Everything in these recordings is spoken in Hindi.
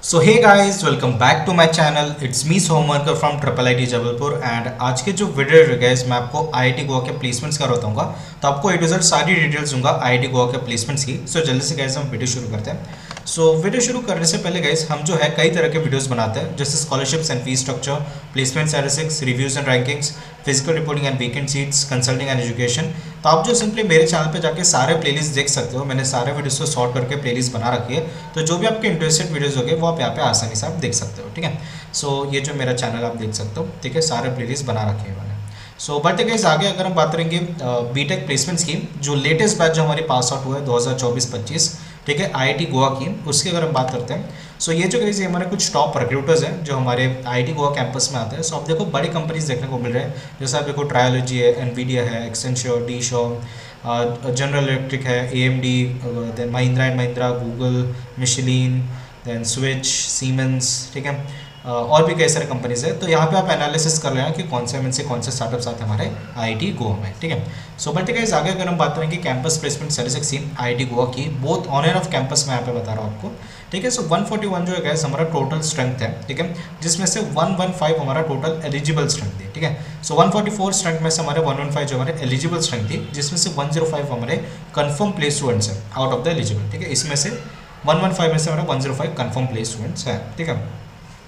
So hey guys, welcome back to my channel. It's me Somwarkar from triple I T Jabalpur. एंड आज के जो वीडियो है गाइस, मैं आपको आईआईटी गोवा के प्लेसमेंट्स का बताऊंगा। तो आपको ए टू जेड सारी डिटेल्स दूंगा आईआईटी गोवा के प्लेसमेंट्स की। सो जल्दी से गाइस हम वीडियो शुरू करते हैं। सो वीडियो शुरू करने से पहले गाइस, हम जो है कई तरह के वीडियोस बनाते हैं, जैसे scholarships and fees structure, placement statistics, reviews and rankings, physical reporting and weekend seats, consulting and education. तो आप जो सिंपली मेरे चैनल पे जाके सारे प्लेलिस्ट देख सकते हो। मैंने सारे वीडियोस को सॉर्ट करके प्लेलिस्ट बना रखी है। तो जो भी आपके इंटरेस्टेड वीडियोस होंगे वो आप यहाँ पे आसानी से आप देख सकते हो। ठीक है, सो ये जो मेरा चैनल आप देख सकते हो, ठीक है, सारे प्लेलिस्ट बना रखे हैं मैंने। सो बढ़ते गाइस आगे, अगर हम बात करेंगे बीटेक प्लेसमेंट्स की, जो लेटेस्ट बैच जो हमारी पास आउट हुआ है 2024-25, ठीक है, आईआईटी गोवा की, उसकी अगर हम बात करते हैं। सो ये जो गाइस, ये हमारे कुछ टॉप रिक्रूटर्स हैं जो हमारे आईआईटी गोवा कैंपस में आते हैं। सो आप देखो बड़ी कंपनीज देखने को मिल रहे हैं, जैसे आप देखो ट्रायोलॉजी है, एनवीडिया है, Accenture, D Shaw, General Electric है, AMD, then Mahindra and Mahindra, Google, Michelin, then switch, Siemens, ठीक है, और भी कई सारे कंपनीज है। तो यहाँ पे आप एनालिसिस कर लेना कि कौन से इनसे कौन से स्टार्टअप्स आते हैं हमारे आईआईटी गोवा में। ठीक है, सो बट गाइस आगे अगर हम बात करें कि campus placement statistics in IIT Goa की, both on and off campus में यहाँ पे बता रहा हूँ आपको। ठीक है, सो 141 जो है गाइस हमारा टोटल स्ट्रेंथ है। ठीक है, जिसमें से 115 हमारा टोटल एलिजिबल स्ट्रेंथ थी। ठीक है, सो 144 स्ट्रेंथ में से हमारे 115 जो हमारे एलिजिबल स्ट्रेंथ थी, जिसमें से 105 हमारे कन्फर्म प्लेस स्टूडेंट्स हैं आउट ऑफ द एलिजिबल। ठीक है, इसमें से 115 में से हमारा 105 कन्फर्म प्लेस स्टूडेंट्स है। ठीक है,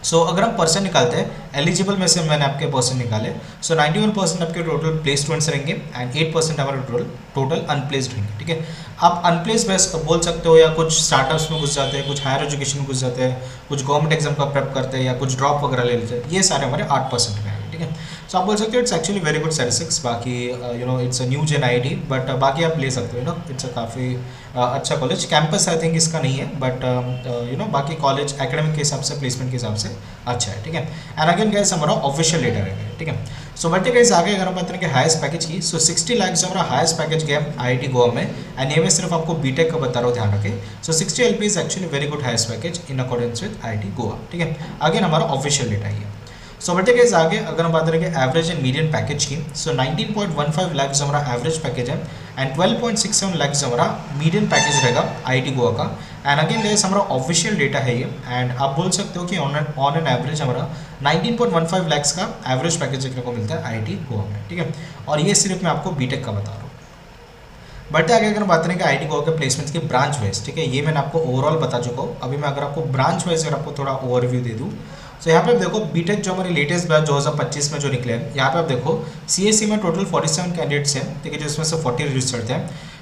सो अगर हम परसेंट निकालते हैं एलिजिबल में से, मैंने आपके परसेंट निकाले। सो 91% आपके टोटल प्लेस स्टूडेंट्स रहेंगे एंड 8% हमारे टोटल अनप्लेस्ड रहेंगे। ठीक है, आप अनप्लेस बेस्ट बोल सकते हो, या कुछ स्टार्टअप्स में घुस जाते हैं, कुछ हायर एजुकेशन में घुस जाते हैं, कुछ गवर्नमेंट एग्जाम का प्रेप करते हैं, या कुछ ड्रॉप वगैरह ले लेते हैं। ये सारे हमारे 8% में आएंगे। ठीक है, सो आप बोल सकते हो it's actually very good statistics. बाकी it's a new gen IIT, but बाकी आप ले सकते हो। इट्स अ काफ़ी अच्छा कॉलेज। कैंपस आई थिंक इसका नहीं है, बट बाकी कॉलेज एकेडमिक के हिसाब से, प्लेसमेंट के हिसाब से अच्छा है। ठीक है, एंड अगेन गाइस हमारा ऑफिशियल लेटर है। ठीक है, सो बढ़ते गाइस आगे अगर हम बात करें कि हाईएस्ट पैकेज की, सो 60 लाख जो हमारा हाईएस्ट पैकेज गया आईआईटी गोवा में। एंड ये मैं सिर्फ आपको बीटेक का बता रहा हूँ, ध्यान रखें। सो 60 LP is actually very good highest package in accordance with IIT Goa. ठीक है, अगेन हमारा ऑफिशियल लेटर है। सो बढ़ते गाइस आगे अगर हम बात करेंगे एवरेज एंड मीडियन पैकेज की, सो 19.15 लाख जो हमारा एवरेज पैकेज है एंड 12.67 लाख जो हमारा मीडियन पैकेज रहेगा आईआईटी गोवा का। एंड अगेन गाइस हमारा ऑफिशियल डेटा है ये। एंड आप बोल सकते हो कि ऑन एन एवरेज हमारा 19.15 लाख का एवरेज पैकेज देखने को मिलता है आईआईटी गोवा में। ठीक है, और ये सिर्फ मैं आपको बीटेक का बता रहा हूँ। बट आगे अगर बात करें कि आईआईटी गोवा के प्लेसमेंट्स की ब्रांच वाइज, ठीक है, ये मैंने आपको ओवरऑल बता चुका हूँ। अभी मैं अगर आपको ब्रांच वाइज अगर आपको थोड़ा ओवरव्यू दे दूँ, तो यहाँ पे आप देखो बीटेक जो हमारी लेटेस्ट बैच 2025 में जो निकले हैं, यहाँ पे आप देखो सीएससी में टोटल 47 कैंडिडेट्स हैं। ठीक है, जिसमें से 40 रजिस्टर्ड थे,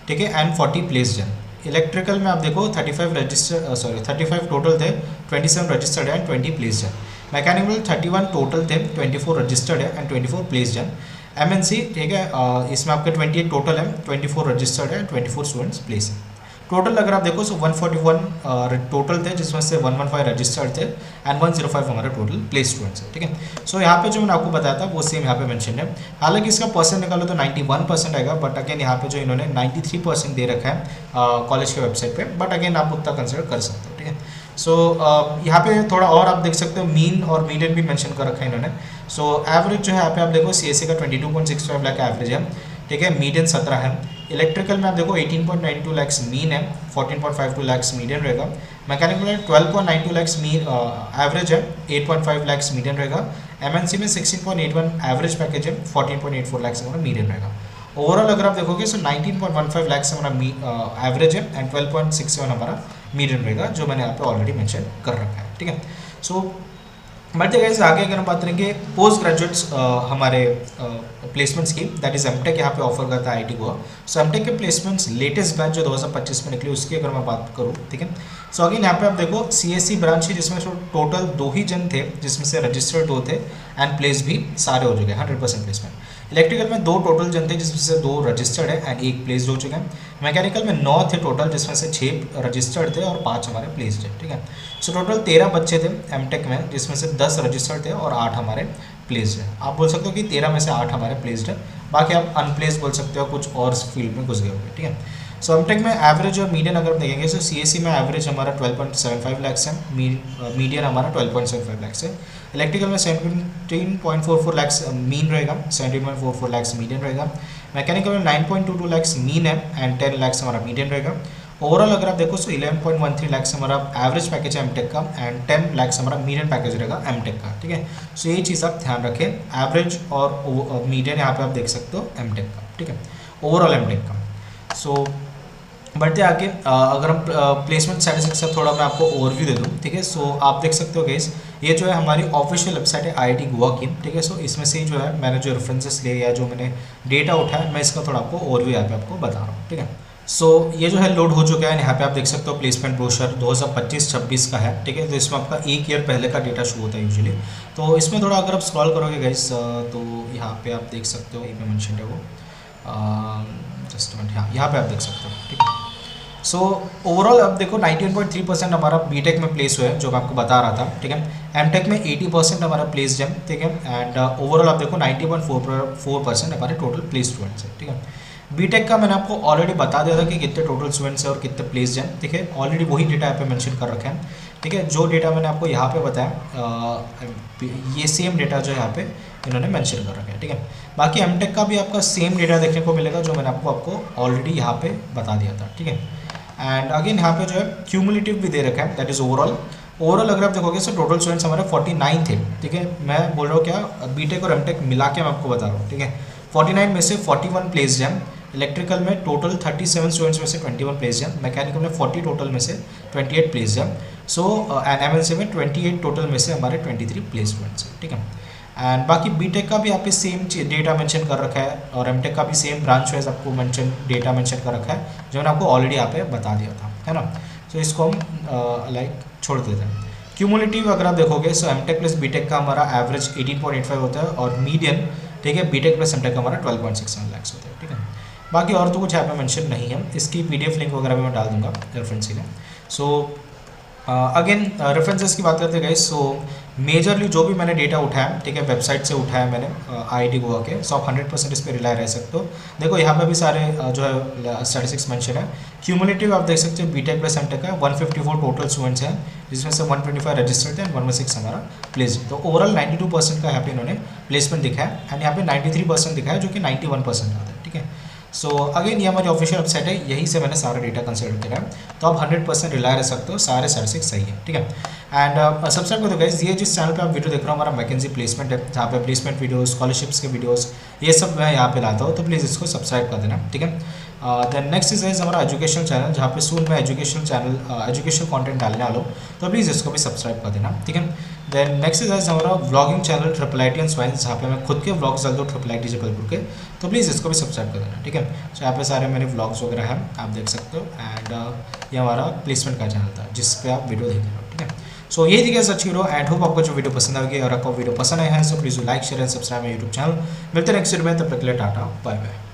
ठीक है, एंड 40 प्लेस्ड हैं। इलेक्ट्रिकल में आप देखो 35 टोटल थे, 27 रजिस्टर्ड है एंड 20 प्लेस्ड है। मैकेनिकल 31 टोटल थे, 24 रजिस्टर्ड है एंड 24 प्लेस्ड है। एमएनसी, ठीक है, इसमें आपके 28 टोटल है, 24 रजिस्टर्ड है, 24 स्टूडेंट्स प्लेस है। टोटल अगर आप देखो सो 141 टोटल थे, जिसमें से 115 रजिस्टर्ड थे एंड 105 हमारे टोटल प्लेस स्टूडेंट्स है। ठीक है, सो यहाँ पे जो मैंने आपको बताया था वो सेम यहाँ पे मेंशन है। हालांकि इसका परसेंट निकालो तो 91% आएगा, बट अगेन यहाँ पे जो इन्होंने 93% दे रखा है कॉलेज के वेबसाइट पे, बट अगेन आप उतना कंसिडर कर सकते हो। ठीक है, सो यहाँ पे थोड़ा और आप देख सकते हो, मीन और मीडियन भी मेंशन कर रखा है इन्होंने। सो एवरेज जो है यहाँ पे आप देखो सीएससी का 22.65 लाख एवरेज है। ठीक है, मीडियन 17 है। इलेक्ट्रिकल में आप देखो 18.92 लाख मीन है, 14.52 लाख मीडियन रहेगा। मैकेनिकल में 12.92 लाख मीन एवरेज है, 8.5 लाख मीडियन रहेगा। एमएनसी में 16.81 एवरेज पैकेज है, 14.84 लाख हमारा मीडियन रहेगा। ओवरऑल अगर आप देखोगे सो 19.15 लाख हमारा एवरेज है एंड 12.67 हमारा मीडियन रहेगा, जो मैंने यहाँ पे ऑलरेडी मेंशन कर रखा है। ठीक है, सो बढ़ते गाइस आगे अगर हम बात करेंगे पोस्ट ग्रेजुएट्स हमारे प्लेसमेंट्स की, दैट इज एमटेक यहाँ पे ऑफर करता है आईआईटी गोवा। सो एमटेक के प्लेसमेंट्स लेटेस्ट बैच जो 2025 में निकली, उसकी अगर मैं बात करूँ, ठीक है, सो अगेन यहाँ पे आप देखो सीएससी ब्रांच ही, जिसमें टोटल 2 ही जन थे, जिसमें से रजिस्टर्ड 2 थे एंड प्लेस भी सारे हो चुके हैं, 100% प्लेसमेंट। इलेक्ट्रिकल में 2 टोटल जन थे, जिसमें से 2 रजिस्टर्ड है एंड 1 प्लेस्ड हो चुके हैं। मैकेनिकल में 9 थे टोटल, जिसमें से 6 रजिस्टर्ड थे और 5 हमारे प्लेस्ड है। ठीक है, सो टोटल 13 बच्चे थे एमटेक में, जिसमें से 10 रजिस्टर्ड थे और 8 हमारे प्लेस्ड है। आप बोल सकते हो कि 13 में से 8 हमारे प्लेस्ड है, बाकी आप अनप्लेस्ड बोल सकते हो, कुछ और फील्ड में घुस गए होंगे। ठीक है, सो एमटेक में एवरेज और मीडियन अगर देखेंगे, सो सीएससी में एवरेज हमारा 12.75 लाख है, मीडियन हमारा 12.75 लाख है। इलेक्ट्रिकल में 17.44 लाख मीन रहेगा, 17.44 लाख मीडियन रहेगा। मैकेनिकल में 9.22 लाख मीन है एंड 10 लाख हमारा मीडियन रहेगा। ओवरऑल अगर आप देखो सो 11.13 लाख से हमारा एवरेज पैकेज है एमटेक का, एंड 10 लाख से हमारा मीडियन पैकेज रहेगा एमटेक का, ठीक है। सो ये चीज़ आप ध्यान रखें, एवरेज और मीडियन यहाँ पे आप देख सकते हो एमटेक का, ठीक है, ओवरऑल एमटेक का। सो बढ़ते आगे, अगर हम प्लेसमेंट स्टैटिस्टिक्स का थोड़ा मैं आपको ओवरव्यू दे दूँ, ठीक है। सो आप देख सकते हो गाइस, ये जो है हमारी ऑफिशियल वेबसाइट है आईआईटी गोवा की, ठीक है। सो इसमें से जो है मैंने जो रेफरेंसेस लिए या जो मैंने डेटा उठाया, मैं इसका थोड़ा आपको ओवरव्यू यहाँ पे आपको बता रहा हूँ, ठीक है। सो ये जो है लोड हो चुका है, यहाँ पे आप देख सकते हो प्लेसमेंट ब्रोशर 2025-26 का है, ठीक है। तो इसमें आपका एक ईयर पहले का डेटा शो होता है यूजुअली। तो इसमें थोड़ा अगर आप स्क्रॉल करोगे गाइस, तो यहाँ पे आप देख सकते हो, ये पे मेंशन है वो, जस्ट मिनट, यहाँ पे आप देख सकते हो, ठीक है। सो ओवरऑल अब देखो 91.3% हमारा बीटेक में प्लेस हुआ है, जो मैं आपको बता रहा था, ठीक है। एमटेक में 80% हमारा प्लेस है, ठीक है। एंड ओवरऑल आप देखो 90.4% हमारे टोटल प्लेस स्टूडेंट्स है, ठीक है। बीटेक का मैंने आपको ऑलरेडी बता दिया था कि कितने टोटल स्टूडेंट्स हैं और कितने प्लेस हैं, ठीक है। ऑलरेडी वही डेटा यहाँ पे मेंशन कर रखे हैं, ठीक है। जो डेटा मैंने आपको यहाँ पे बताया, ये सेम डेटा जो यहाँ पे इन्होंने मेंशन कर रखा है, ठीक है। बाकी एमटेक का भी आपका सेम डेटा देखने को मिलेगा, जो मैंने आपको ऑलरेडी यहाँ पे बता दिया था, ठीक है। एंड अगेन यहाँ पे जो है क्यूमुलेटिव भी दे रखा है, दैट इज ओवरऑल अगर आप देखोगे सो टोटल स्टूडेंट्स हमारे 49 थे, ठीक है। मैं बोल रहा हूँ क्या, बीटेक और एमटेक मिला के मैं आपको बता रहा हूँ, ठीक है। 49 में से 41 प्लेस्ड हैं, इलेक्ट्रिकल में टोटल 37 स्टूडेंट्स में से 21 प्लेस्ड हैं, मैकेनिकल में 40 टोटल में से 28 प्लेस्ड हैं। सो एंड एमएलसी में 28 टोटल में से हमारे 23 प्लेस स्टूडेंट्स हैं, ठीक है। एंड बाकी बीटेक का भी आप इस सेम डेटा मेंशन कर रखा है, और एमटेक का भी सेम ब्रांच वाइज आपको डेटा मेंशन कर रखा है, जो मैंने आपको ऑलरेडी यहाँ पे बता दिया था, है ना। तो इसको हम लाइक छोड़ देते हैं। क्यूमुलेटिव अगर आप देखोगे सो एमटेक प्लस बीटेक का हमारा एवरेज 18.85 होता है, और मीडियन, ठीक है, बीटेक प्लस एमटेक का हमारा 12.67 लाख होता है, ठीक है। बाकी और तो कुछ यहाँ पे मेंशन नहीं है, इसकी पीडीएफ लिंक वगैरह भी मैं डाल दूंगा रेफरेंस के लिए। सो अगेन रेफरेंसेस की बात करते हैं गाइस, सो मेजरली जो भी मैंने डेटा उठाया, ठीक है, वेबसाइट से उठाया मैंने आईआईटी गोवा के, सो आप 100% इस पर रिलाय रह सकते हो। देखो यहाँ पे भी सारे जो है स्टैटिस्टिक्स मेंशन है। क्यूमुलेटिव आप देख सकते हो बीटेक प्लस एमटेक का 154 टोटल स्टूडेंट्स हैं, जिसमें से 125 रजिस्टर्ड है एंड 116 हमारा प्लेस। तो ओवरऑल 92% का यहाँ पे इन्होंने प्लेसमेंट दिखा है, एंड यहाँ पे 93% दिखा है, जो कि 91% आता है, ठीक है। सो अगेन ये हमारी ऑफिशियल वेबसाइट है, यहीं से मैंने सारा डेटा कंसिडर किया है, तो आप 100% रिलाय रह सकते हो, सारे स्टैटिस्टिक्स सही है, ठीक है। एंड सब्सक्राइब कर दो गाइस, ये जिस चैनल पे आप वीडियो देख रहे हो हमारा मैकेंजी प्लेसमेंट है, जहाँ पे प्लेसमेंट वीडियोस, स्कॉलरशिप्स के वीडियोस, ये सब मैं यहाँ पे लाता हूँ, तो प्लीज़ इसको सब्सक्राइब कर देना, ठीक है। देन नेक्स्ट इज हमारा एजुकेशन चैनल, जहाँ पे सून मैं एजुकेशन कंटेंट डालने वाला हूँ, तो प्लीज़ इसको भी सब्सक्राइब कर देना, ठीक है। देन नेक्स्ट इज हमारा vlogging channel triple IT and स्वाइंस, जहाँ पे मैं खुद के व्लॉग्स डालता हूँ ट्रिपल आईटी जबलपुर के, तो प्लीज़ इसको भी सब्सक्राइब कर देना, ठीक है। तो यहाँ पे सारे मेरे व्लॉग्स वगैरह हैं, आप देख सकते हो। एंड ये हमारा प्लेसमेंट का चैनल था, जिस पे आप वीडियो देख रहे हो, ठीक है। सो ये थी सच हीरो, एंड होप आपको जो वीडियो पसंद आएगी, और आपको वीडियो पसंद आया है so please like share and subscribe my YouTube channel. मिलते हैं नेक्स्ट वीडियो में, तब तक के लिए टाटा बाय बाय।